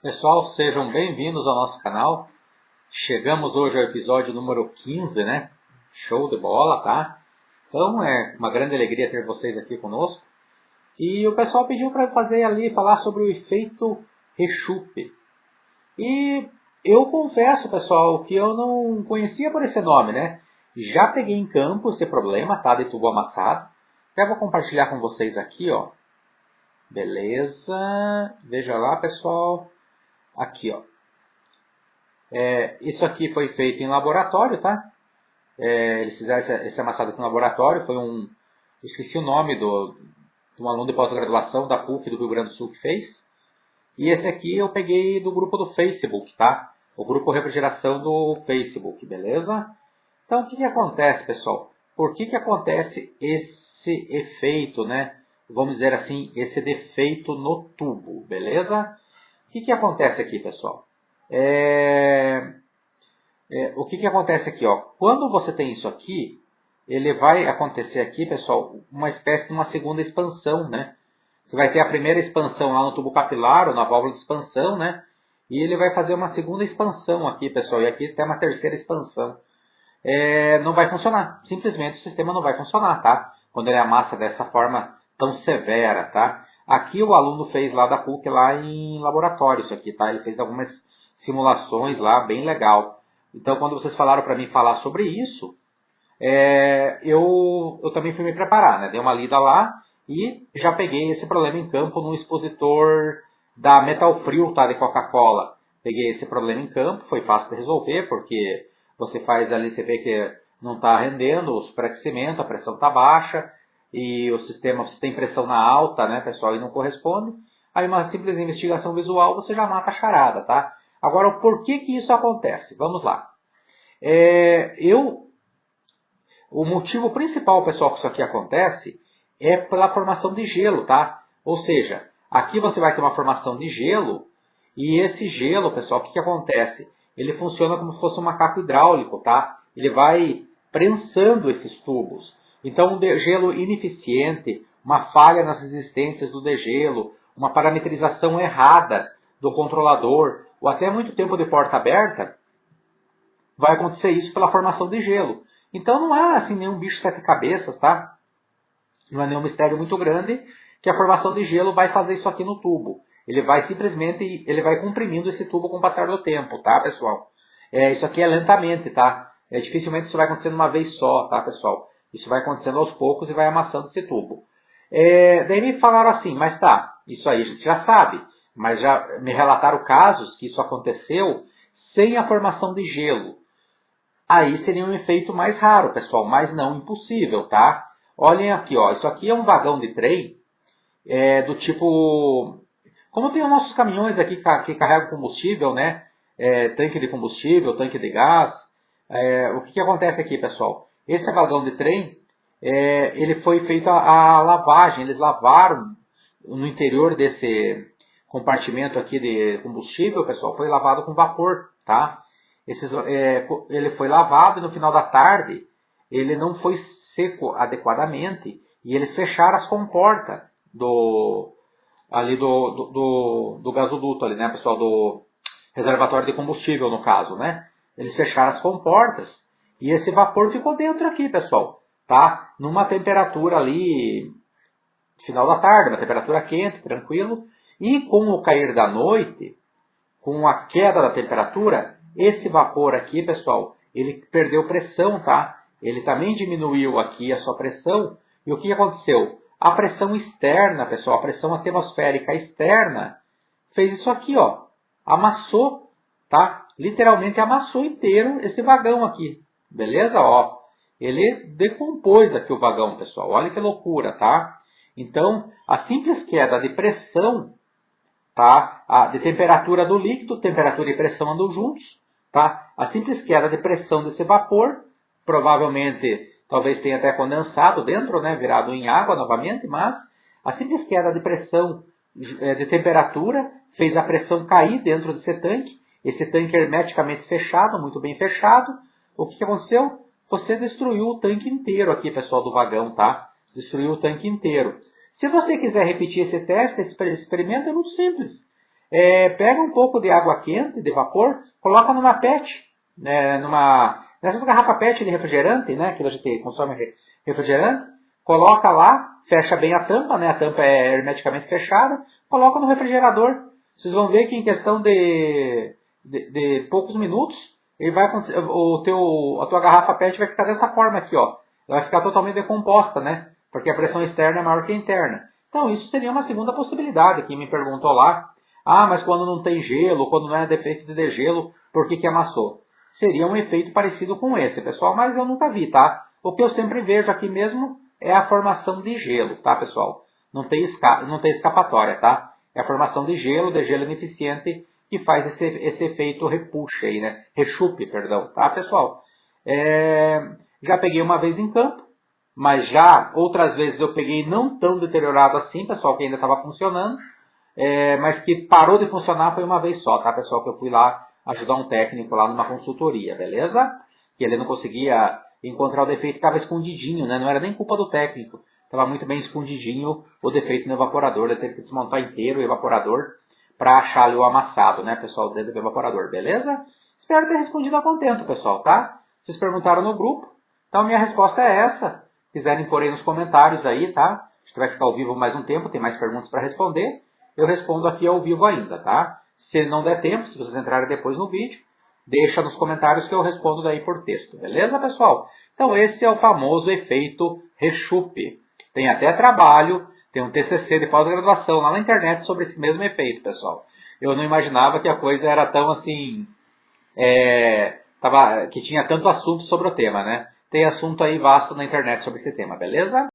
Pessoal, sejam bem-vindos ao nosso canal. Chegamos hoje ao episódio número 15, né? Show de bola, tá? Então é uma grande alegria ter vocês aqui conosco. E o pessoal pediu para fazer ali, falar sobre o efeito rechupe. E eu confesso, pessoal, que eu não conhecia por esse nome, né? Já peguei em campo esse problema, tá? De tubo amassado. Até vou compartilhar com vocês aqui, ó. Beleza? Veja lá, pessoal. Aqui, ó. Isso aqui foi feito em laboratório, tá? Eles fizeram esse amassado aqui no laboratório. Foi esqueci o nome de um aluno de pós-graduação da PUC do Rio Grande do Sul que fez. E esse aqui eu peguei do grupo do Facebook, tá? O grupo Refrigeração do Facebook, beleza? Então, o que acontece, pessoal? Por que acontece esse efeito, né? Vamos dizer assim, esse defeito no tubo, beleza? O que acontece aqui, pessoal? O que acontece aqui, ó? Quando você tem isso aqui, ele vai acontecer aqui, pessoal, uma espécie de uma segunda expansão, né? Você vai ter a primeira expansão lá no tubo capilar, ou na válvula de expansão, né? E ele vai fazer uma segunda expansão aqui, pessoal, e aqui tem uma terceira expansão. Não vai funcionar. Simplesmente o sistema não vai funcionar, tá? Quando ele amassa dessa forma tão severa, tá? Aqui o aluno fez lá da PUC, lá em laboratório, isso aqui, tá? Ele fez algumas simulações lá, bem legal. Então, quando vocês falaram para mim falar sobre isso, eu também fui me preparar, né? Dei uma lida lá e já peguei esse problema em campo no expositor da Metal Frio, tá? De Coca-Cola. Peguei esse problema em campo, foi fácil de resolver, porque você faz ali, você vê que não está rendendo o superaquecimento, a pressão está baixa, e o sistema, você tem pressão na alta, né, pessoal, e não corresponde. Aí uma simples investigação visual, você já mata a charada, tá? Agora, o porquê que isso acontece? Vamos lá. O motivo principal, pessoal, que isso aqui acontece é pela formação de gelo, tá? Ou seja, aqui você vai ter uma formação de gelo e esse gelo, pessoal, o que acontece? Ele funciona como se fosse um macaco hidráulico, tá? Ele vai prensando esses tubos. Então, um degelo ineficiente, uma falha nas resistências do degelo, uma parametrização errada do controlador, ou até muito tempo de porta aberta, vai acontecer isso pela formação de gelo. Então não há assim nenhum bicho sete cabeças, tá? Não é nenhum mistério muito grande que a formação de gelo vai fazer isso aqui no tubo. Ele vai simplesmente, ele vai comprimindo esse tubo com o passar do tempo, tá, pessoal? Isso aqui é lentamente, tá? Dificilmente isso vai acontecer de uma vez só, tá, pessoal? Isso vai acontecendo aos poucos e vai amassando esse tubo. Daí me falaram assim, mas tá, isso aí a gente já sabe, mas já me relataram casos que isso aconteceu sem a formação de gelo. Aí seria um efeito mais raro, pessoal, mas não impossível, tá? Olhem aqui, ó, isso aqui é um vagão de trem do tipo... Como tem os nossos caminhões aqui que carregam combustível, né? Tanque de combustível, tanque de gás. O que acontece aqui, pessoal? Esse vagão de trem, ele foi feito a lavagem, eles lavaram no interior desse compartimento aqui de combustível, pessoal, foi lavado com vapor, tá? Ele foi lavado e no final da tarde ele não foi seco adequadamente e eles fecharam as comportas do gasoduto ali, né, pessoal, do reservatório de combustível no caso, né? Eles fecharam as comportas e esse vapor ficou dentro aqui, pessoal, tá? Numa temperatura ali final da tarde, uma temperatura quente, tranquilo, e com o cair da noite, com a queda da temperatura, esse vapor aqui, pessoal, ele perdeu pressão, tá? Ele também diminuiu aqui a sua pressão. E o que aconteceu? A pressão externa, pessoal, a pressão atmosférica externa, fez isso aqui, ó. Amassou, tá? Literalmente amassou inteiro esse vagão aqui. Beleza? Ó, ele decompôs aqui o vagão, pessoal. Olha que loucura, tá? Então, a simples queda de pressão, tá? De temperatura do líquido, temperatura e pressão andam juntos, tá? A simples queda de pressão desse vapor, provavelmente, talvez tenha até condensado dentro, né? Virado em água novamente, mas a simples queda de pressão, de temperatura, fez a pressão cair dentro desse tanque, esse tanque hermeticamente fechado, muito bem fechado. O que aconteceu? Você destruiu o tanque inteiro aqui, pessoal, do vagão, tá? Destruiu o tanque inteiro. Se você quiser repetir esse teste, esse experimento é muito simples. Pega um pouco de água quente, de vapor, coloca numa PET, né, nessas garrafas PET de refrigerante, né, que a gente consome refrigerante, coloca lá, fecha bem a tampa, né, a tampa é hermeticamente fechada, coloca no refrigerador. Vocês vão ver que em questão de poucos minutos, ele vai, a tua garrafa PET vai ficar dessa forma aqui, ó. Vai ficar totalmente decomposta, né? Porque a pressão externa é maior que a interna. Então isso seria uma segunda possibilidade. Quem me perguntou lá, mas quando não tem gelo, quando não é defeito de degelo, por que amassou? Seria um efeito parecido com esse, pessoal, mas eu nunca vi, tá? O que eu sempre vejo aqui mesmo é a formação de gelo, tá, pessoal? Não tem escapatória, tá? É a formação de gelo ineficiente que faz esse efeito repuxe aí, né? Rechupe, perdão, tá, pessoal? Já peguei uma vez em campo, mas já outras vezes eu peguei não tão deteriorado assim, pessoal, que ainda estava funcionando, mas que parou de funcionar foi uma vez só, tá, pessoal? Que eu fui lá ajudar um técnico lá numa consultoria, beleza? Que ele não conseguia encontrar o defeito, estava escondidinho, né? Não era nem culpa do técnico, estava muito bem escondidinho o defeito no evaporador, ele teve que desmontar inteiro o evaporador para achar ali o amassado, né, pessoal, dentro do evaporador, beleza? Espero ter respondido a contento, pessoal, tá? Vocês perguntaram no grupo, então minha resposta é essa. Se quiserem pôr aí nos comentários aí, tá? A gente vai ficar ao vivo mais um tempo, tem mais perguntas para responder. Eu respondo aqui ao vivo ainda, tá? Se não der tempo, se vocês entrarem depois no vídeo, deixa nos comentários que eu respondo daí por texto, beleza, pessoal? Então esse é o famoso efeito rechupe. Tem até trabalho, tem um TCC de pós-graduação lá na internet sobre esse mesmo efeito, pessoal. Eu não imaginava que a coisa era tão assim, que tinha tanto assunto sobre o tema, né? Tem assunto aí vasto na internet sobre esse tema, beleza?